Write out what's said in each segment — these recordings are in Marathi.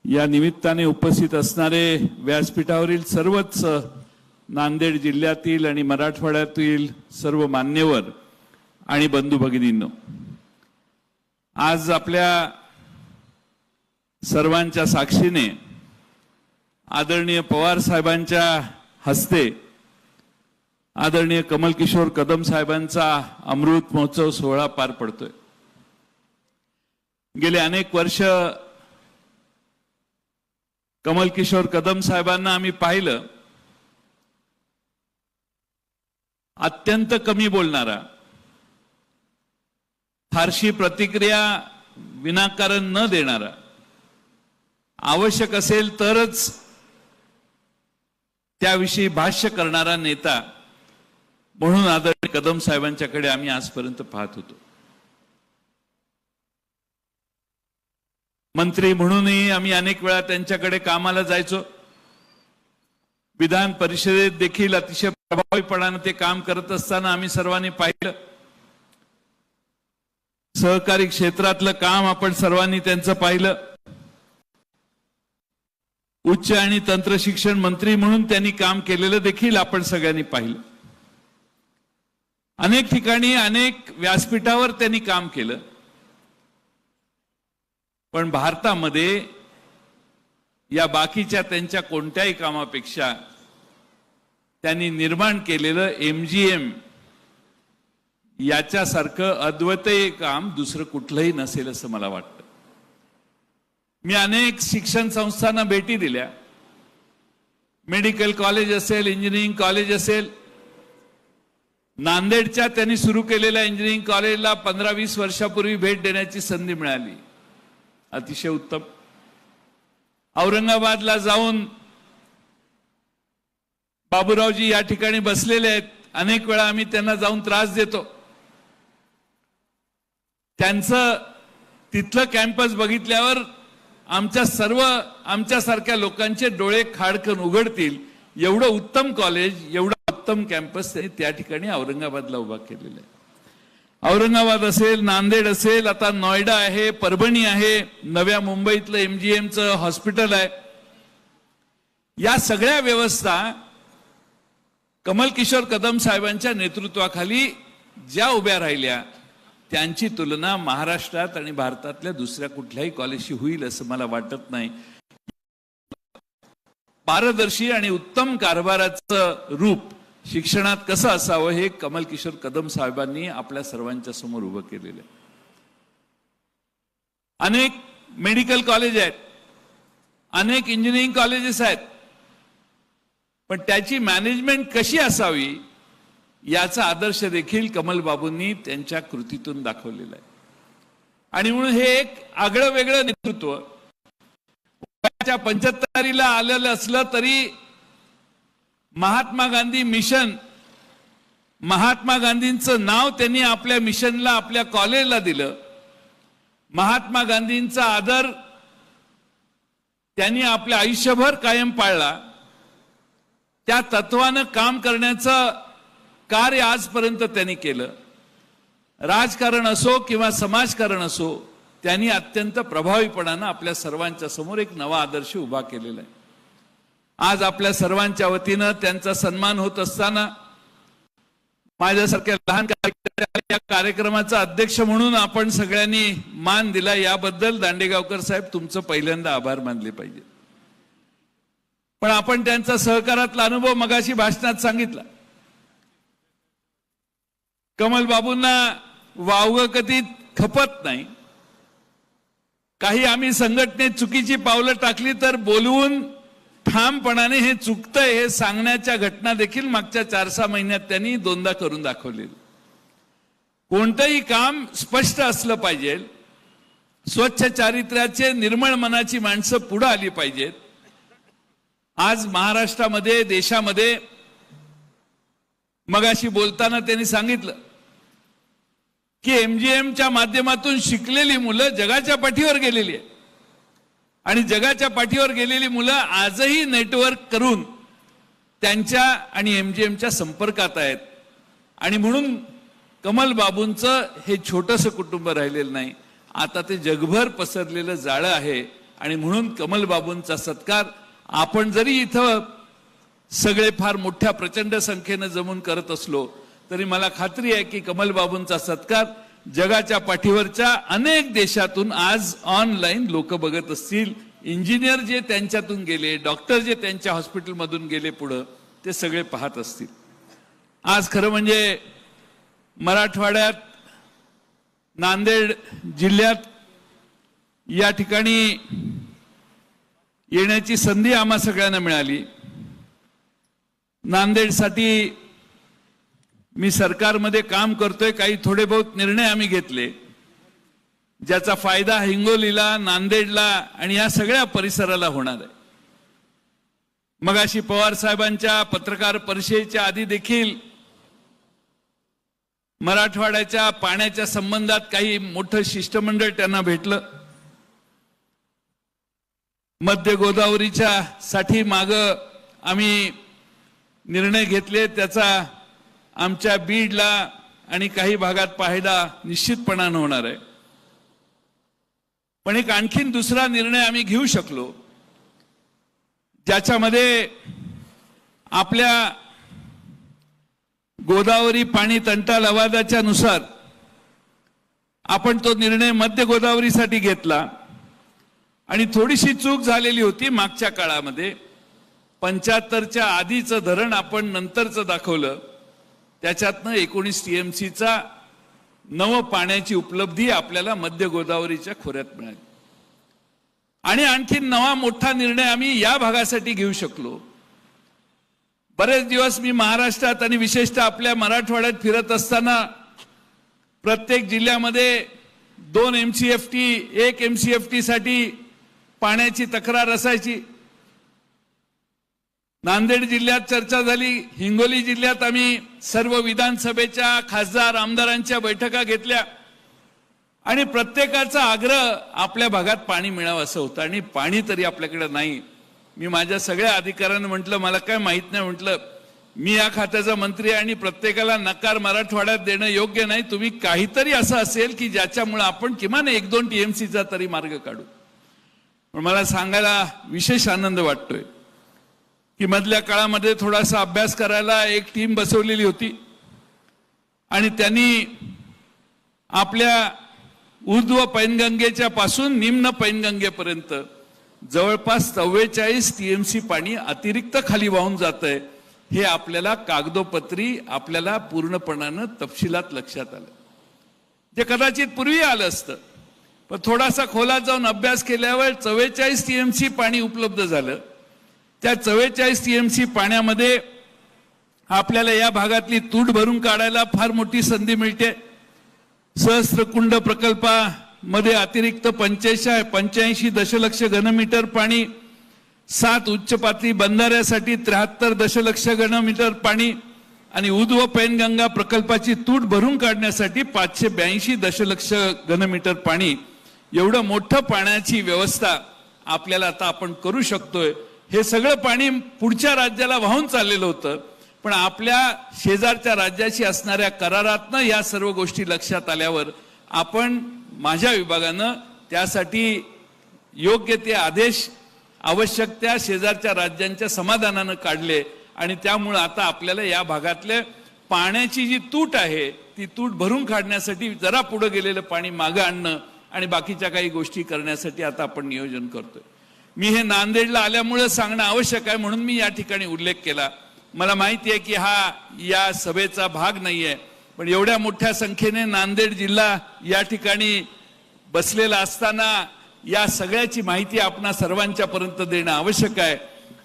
या निमित्ताने उपस्थित असणारे व्यासपीठावरील सर्वच नांदेड जिल्ह्यातील आणि मराठवाड्यातील सर्व मान्यवर आणि बंधू भगिनींनो, आज आपल्या सर्वांच्या साक्षीने आदरणीय पवार साहेबांच्या हस्ते आदरणीय कमल किशोर कदम साहेबांचा अमृत महोत्सव सोहळा पार पडतोय। गेले अनेक वर्ष कमल किशोर कदम साहेबांना आम्ही पाहिलं, अत्यंत कमी बोलणारा, फारशी प्रतिक्रिया विनाकारण न देणारा, आवश्यक असेल तरच त्याविषयी भाष्य करणारा नेता म्हणून आदरणीय कदम साहेबांच्याकडे आम्ही आजपर्यंत पाहत होतो। मंत्री म्हणूनही आम्ही अनेक वेळा त्यांच्याकडे कामाला जायचो। विधान परिषदेत देखील अतिशय प्रभावीपणाने ते काम करत असताना आम्ही सर्वांनी पाहिलं। सहकारी क्षेत्रातलं काम आपण सर्वांनी त्यांचं पाहिलं। उच्च आणि तंत्र शिक्षण मंत्री म्हणून त्यांनी काम केलेलं देखील आपण सगळ्यांनी पाहिलं। अनेक ठिकाणी अनेक व्यासपीठावर त्यांनी काम केलं, पण भारतामध्ये या बाकीच्या त्यांच्या कोणत्याही कामापेक्षा त्यांनी निर्माण केलेलं MGM याच्यासारखं अद्वितीय काम दुसरं कुठलंही नसेल असं मला वाटतं। मी अनेक शिक्षण संस्थांना भेटी दिल्या, मेडिकल कॉलेज असेल, इंजिनिअरिंग कॉलेज असेल। नांदेडच्या त्यांनी सुरू केलेल्या इंजिनिअरिंग कॉलेजला 15-20 वर्षापूर्वी भेट देण्याची संधी मिळाली, अतिशय उत्तम। औरंगाबादला जाऊन बाबूरावजी या ठिकाणी बसलेले आहेत, अनेक वेळा आम्ही त्यांना जाऊन त्रास देतो। त्यांचं तिथलं कॅम्पस बघितल्यावर आमच्यासारख्या लोकांचे डोळे खाडकन उघडतील, एवढं उत्तम कॉलेज, एवढा उत्तम कॅम्पस त्यांनी त्या ठिकाणी औरंगाबादला उभा केलेला आहे। औरंगाबाद असेल, नांदेड असेल, आता नोएडा आहे, परभणी आहे, नव्या मुंबईतलं MGMचं हॉस्पिटल आहे। या सगळ्या व्यवस्था कमल किशोर कदम साहेबांच्या नेतृत्वाखाली ज्या उभ्या राहिल्या, त्यांची तुलना महाराष्ट्रात आणि भारतातल्या दुसऱ्या कुठल्याही कॉलेजशी होईल असं मला वाटत नाही। पारदर्शी आणि उत्तम कारभाराचं रूप शिक्षणात कसं असावं हे कमल किशोर कदम साहेबांनी आपल्या सर्वांच्या समोर उभं केलेलं आहे। अनेक मेडिकल कॉलेज आहेत, अनेक इंजिनिअरिंग कॉलेजेस आहेत, पण त्याची मॅनेजमेंट कशी असावी याचा आदर्श देखील कमल बाबूंनी त्यांच्या कृतीतून दाखवलेला आहे। आणि म्हणून हे एक आगळं वेगळं नेतृत्व 75ला आलेलं असलं तरी महात्मा गांधी मिशन, महात्मा गांधींचं नाव त्यांनी आपल्या मिशनला, आपल्या कॉलेजला दिलं। महात्मा गांधींचा आदर त्यांनी आपल्या आयुष्यभर कायम पाळला। त्या तत्वानं काम करण्याचं कार्य आजपर्यंत त्यांनी केलं। राजकारण असो किंवा समाजकारण असो, त्यांनी अत्यंत प्रभावीपणानं आपल्या सर्वांच्या समोर एक नवा आदर्श उभा केलेला आहे। आज आपल्या सर्वांच्या वतीनं त्यांचा सन्मान होत असताना माझ्यासारख्या लहान या कार्यक्रमाचा अध्यक्ष म्हणून आपण सगळ्यांनी मान दिला, याबद्दल दांडेगावकर साहेब तुमचं पहिल्यांदा आभार मानले पाहिजे। पण आपण त्यांचा सहकारातला अनुभव मगाशी भाषणात सांगितला। कमल बाबूंना वावगं कधी खपत नाही। काही आम्ही संघटनेत चुकीची पावलं टाकली तर बोलवून ठामपणाने हे चुकतंय हे सांगण्याच्या घटना देखील मागच्या 4-6 महिन्यात त्यांनी 2दा करून दाखवले। कोणतंही काम स्पष्ट असलं पाहिजे, स्वच्छ चारित्र्याचे, निर्मळ मनाची माणसं पुढे आली पाहिजेत। आज महाराष्ट्रामध्ये, देशामध्ये मगाशी बोलताना त्यांनी सांगितलं की MGMच्या माध्यमातून शिकलेली मुलं जगाच्या पाठीवर गेलेली आहे आणि जगाच्या पाठीवर गेलेली मुलं आजही नेटवर्क करून त्यांच्या आणि MGMच्या संपर्कात आहेत। आणि म्हणून कमल बाबूंचं हे छोटंसं कुटुंब राहिलेलं नाही, आता ते जगभर पसरलेलं जाळं आहे आणि म्हणून कमलबाबूंचा सत्कार आपण जरी इथं सगळे फार मोठ्या प्रचंड संख्येने जमून करत असलो तरी मला खात्री आहे की कमलबाबूंचा सत्कार जगाच्या पाठीवरच्या अनेक देशातून आज ऑनलाईन लोक बघत असतील. इंजिनियर जे त्यांच्यातून गेले, डॉक्टर जे त्यांच्या हॉस्पिटलमधून गेले पुढं, ते सगळे पाहत असतील. आज खरं म्हणजे मराठवाड्यात नांदेड जिल्ह्यात या ठिकाणी येण्याची संधी आम्हा सगळ्यांना मिळाली. नांदेडसाठी मी सरकारमध्ये काम करतोय, काही थोडे बहुत निर्णय आम्ही घेतले ज्याचा फायदा हिंगोलीला, नांदेडला आणि या सगळ्या परिसराला होणार आहे. मगाशी पवार साहेबांच्या पत्रकार परिषदेच्या आधी देखील मराठवाड्याच्या पाण्याच्या संबंधात काही मोठं शिष्टमंडळ त्यांना भेटलं. मध्य गोदावरीच्या साठी माग आम्ही निर्णय घेतले, त्याचा आमच्या बीडला आणि काही भागात फायदा निश्चितपणाने होणार आहे. पण एक आणखीन दुसरा निर्णय आम्ही घेऊ शकलो ज्याच्यामध्ये आपल्या गोदावरी पाणी तंटा लवादाच्या नुसार आपण तो निर्णय मध्य गोदावरीसाठी घेतला आणि थोडीशी चूक झालेली होती मागच्या काळामध्ये. 75च्या आधीचं धरण आपण नंतरचं दाखवलं, त्याच्यातनं 19 TMCचा नव पाण्याची उपलब्धी आपल्याला मध्य गोदावरीच्या खोऱ्यात मिळाली. आणि आणखीन नवा मोठा निर्णय आम्ही या भागासाठी घेऊ शकलो. बरेच दिवस मी महाराष्ट्रात आणि विशेषतः आपल्या मराठवाड्यात फिरत असताना प्रत्येक जिल्ह्यामध्ये 2 MCFT 1 MCFT साठी पाण्याची तक्रार असायची. नांदेड जिल्ह्यात चर्चा झाली, हिंगोली जिल्ह्यात आम्ही सर्व विधानसभेच्या खासदार आमदारांच्या बैठका घेतल्या आणि प्रत्येकाचा आग्रह आपल्या भागात पाणी मिळावं असं होतं आणि पाणी तरी आपल्याकडे नाही. मी माझ्या सगळ्या अधिकाऱ्यांना म्हटलं, मला काय माहित नाही, म्हटलं मी या खात्याचा मंत्री आहे आणि प्रत्येकाला नकार मराठवाड्यात देणं योग्य नाही. तुम्ही काहीतरी असं असेल की ज्याच्यामुळे आपण किमान 1-2 TMCचा तरी मार्ग काढू. पण मला सांगायला विशेष आनंद वाटतोय की मधल्या काळामध्ये थोडासा अभ्यास करायला एक टीम बसवलेली होती आणि त्यांनी आपल्या ऊर्ध्व पैनगंगेच्या पासून निम्न पैनगंगेपर्यंत जवळपास 44 TMC पाणी अतिरिक्त खाली वाहून जात आहे. हे आपल्याला कागदोपत्री आपल्याला पूर्णपणानं तपशिलात लक्षात आलं, जे कदाचित पूर्वी आलं असतं. पण थोडासा खोलात जाऊन अभ्यास केल्यावर 44 TMC पाणी उपलब्ध झालं. त्या 44 TMC पाण्यामध्ये आपल्याला या भागातली तूट भरून काढायला फार मोठी संधी मिळते. सहस्त्रकुंड प्रकल्पामध्ये अतिरिक्त 85 दशलक्ष घनमीटर पाणी, 7 उच्च पातळी बंधाऱ्यासाठी 73 दशलक्ष घनमीटर पाणी आणि ऊर्ध्व पैनगंगा प्रकल्पाची तूट भरून काढण्यासाठी 582 दशलक्ष घनमीटर पाणी. एवढं मोठं पाण्याची व्यवस्था आपल्याला आता आपण करू शकतोय. हे सगळं पाणी पुढच्या राज्याला वाहून चाललेलं होतं, पण आपल्या शेजारच्या राज्याशी असणाऱ्या करारातनं या सर्व गोष्टी लक्षात आल्यावर आपण माझ्या विभागानं त्यासाठी योग्य ते आदेश आवश्यक त्या शेजारच्या राज्यांच्या समाधानानं काढले आणि त्यामुळे आता आपल्याला या भागातले पाण्याची जी तूट आहे ती तूट भरून काढण्यासाठी जरा पुढे गेलेलं पाणी मागे आणणं आणि बाकीच्या काही गोष्टी करण्यासाठी आता आपण नियोजन करतोय. मी हे नांदेडला आल्यामुळे सांगणं आवश्यक आहे म्हणून मी या ठिकाणी उल्लेख केला. मला माहिती आहे की हा या सभेचा भाग नाहीये, पण एवढ्या मोठ्या संख्येने नांदेड जिल्हा या ठिकाणी बसलेला असताना या सगळ्याची माहिती आपणा सर्वांच्या पर्यंत देणं आवश्यक आहे.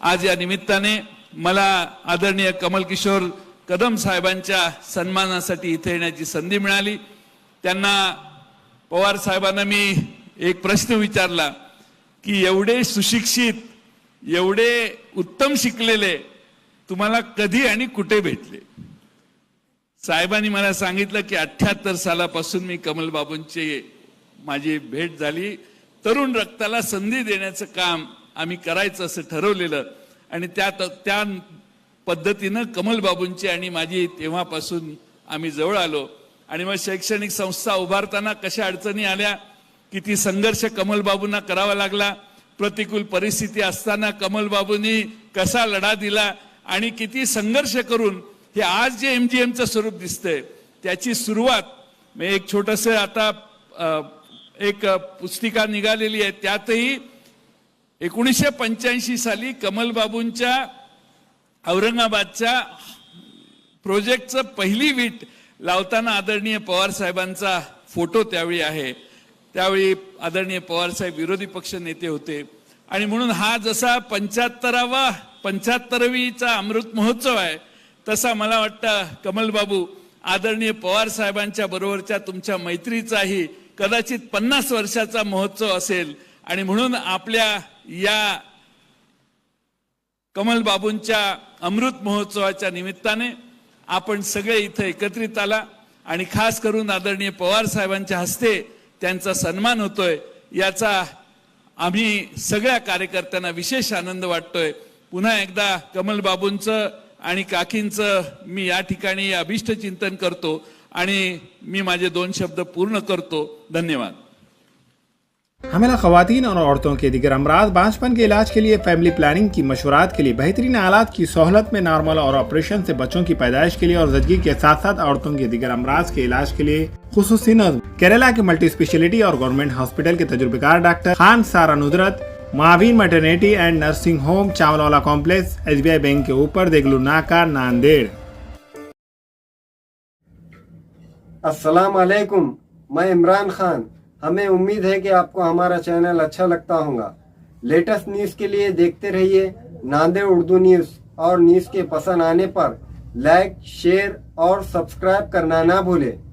आज या निमित्ताने मला आदरणीय कमल किशोर कदम साहेबांच्या सन्मानासाठी इथे येण्याची संधी मिळाली. त्यांना पवार साहेबांना मी एक प्रश्न विचारला की एवढे सुशिक्षित, एवढे उत्तम शिकलेले तुम्हाला कधी आणि कुठे भेटले? साहेबांनी मला सांगितलं की 78 सालापासून मी कमल बाबूंची माझी भेट झाली. तरुण रक्ताला संधी देण्याचं काम आम्ही करायचं असं ठरवलेलं आणि त्या पद्धतीनं कमल बाबूंची आणि माझी तेव्हापासून आम्ही जवळ आलो. आणि मग शैक्षणिक संस्था उभारताना कशा अडचणी आल्या, किती संघर्ष कमल बाबूंना करावा लागला, प्रतिकूल परिस्थिती असताना कमलबाबूंनी कसा लढा दिला आणि किती संघर्ष करून हे आज जे MGMचं स्वरूप दिसतंय त्याची सुरुवात एक छोटस आता एक पुस्तिका निघालेली आहे, त्यातही 1985 साली कमलबाबूंच्या औरंगाबादच्या प्रोजेक्टचं पहिली वीट लावताना आदरणीय पवार साहेबांचा फोटो त्यावेळी आहे. त्यावेळी आदरणीय पवार साहेब विरोधी पक्ष नेते होते आणि म्हणून हा जसा 75वीचा अमृत महोत्सव आहे तसा मला वाटतं कमलबाबू आदरणीय पवार साहेबांच्या बरोबरच्या तुमच्या मैत्रीचाही कदाचित 50 वर्षाचा महोत्सव असेल. आणि म्हणून आपल्या या कमलबाबूंच्या अमृत महोत्सवाच्या निमित्ताने आपण सगळे इथे एकत्रित आला आणि खास करून आदरणीय पवार साहेबांच्या हस्ते त्यांचा सन्मान होतोय याचा आम्ही सगळ्या कार्यकर्त्यांना विशेष आनंद वाटतोय. पुन्हा एकदा कमलबाबूंचं आणि काकींचं मी या ठिकाणी अभिष्ट चिंतन करतो आणि मी माझे 2 शब्द पूर्ण करतो. धन्यवाद. हमेला खवातीन और औरतों के दीगर अमराज बांझपन के इलाज के लिए फैमिली प्लानिंग की मशवरात के लिए बेहतरीन आलात की सहूलत में नॉर्मल और ऑपरेशन से बच्चों की पैदाइश के लिए और जदगी के साथ साथ औरतों के दीगर अमराज के इलाज के लिए खुसूसी नज़्म केरला के मल्टी स्पेशलिटी और गवर्नमेंट हॉस्पिटल के तजुर्बेकार डॉक्टर खान सारा नुदरत मावीन मैटरनिटी एंड नर्सिंग होम चावलवाला कॉम्प्लेक्स SBI बैंक के ऊपर देगलू नाका नांदेड़। अस्सलाम वालेकुम, मैं इमरान खान। हमें उम्मीद है कि आपको हमारा चैनल अच्छा लगता होगा। लेटेस्ट न्यूज़ के लिए देखते रहिए नांदेड़ उर्दू न्यूज़ और न्यूज़ के पसंद आने पर लाइक, शेयर और सब्सक्राइब करना ना भूलें।